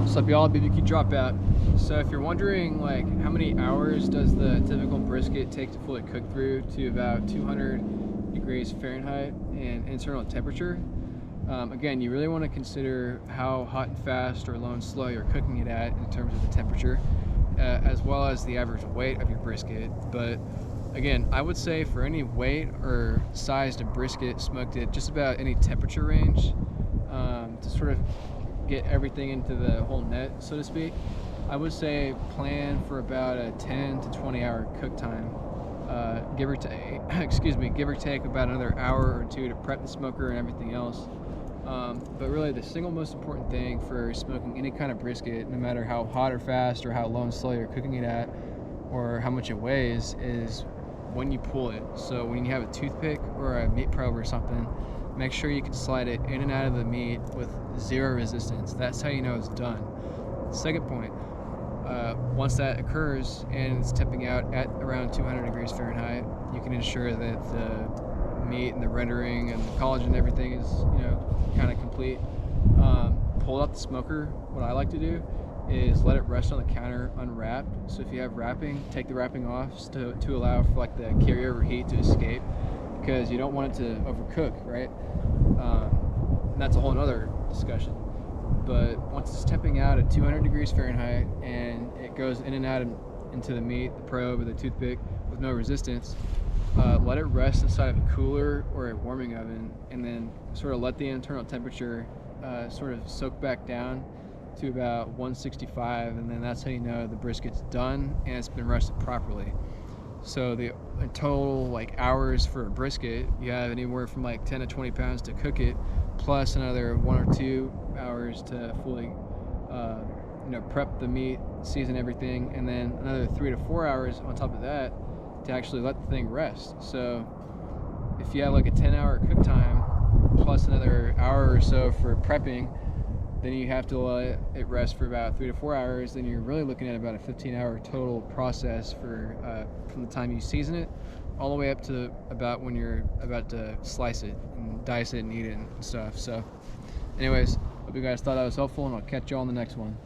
What's up, y'all? BBQ Dropout. So if you're wondering, like, how many hours does the typical brisket take to fully cook through to about 200 degrees Fahrenheit and internal temperature, again, you really want to consider how hot and fast or low and slow you're cooking it at in terms of the temperature, as well as the average weight of your brisket. But again, I would say for any weight or size of brisket smoked at just about any temperature range, to sort of get everything into the whole net, so to speak, I would say plan for about a 10 to 20 hour cook time. Give or take, give or take about another hour or two to prep the smoker and everything else. But really, the single most important thing for smoking any kind of brisket, no matter how hot or fast or how low and slow you're cooking it at, or how much it weighs, is when you pull it. So when you have a toothpick or a meat probe or something, make sure you can slide it in and out of the meat with zero resistance. That's how you know it's done. Second point, once that occurs and it's tipping out at around 200 degrees Fahrenheit, you can ensure that the meat and the rendering and the collagen and everything is, kind of complete. Pull out the smoker. What I like to do is let it rest on the counter unwrapped. So if you have wrapping, take the wrapping off to allow for like the carryover heat to escape, because you don't want it to overcook, right? And that's a whole other discussion. But once it's temping out at 200 degrees Fahrenheit and it goes in and out into the meat, the probe, or the toothpick with no resistance, let it rest inside of a cooler or a warming oven, and then sort of let the internal temperature sort of soak back down to about 165, and then that's how you know the brisket's done and it's been rested properly. So the total hours for a brisket, you have anywhere from 10 to 20 pounds to cook it, plus another 1 or 2 hours to fully prep the meat, season everything, and then another 3 to 4 hours on top of that to actually let the thing rest. So if you have a 10-hour cook time plus another hour or so for prepping, then you have to let it rest for about 3 to 4 hours. Then you're really looking at about a 15-hour total process for from the time you season it all the way up to about when you're about to slice it and dice it and eat it and stuff. So anyways, hope you guys thought that was helpful, and I'll catch you all on the next one.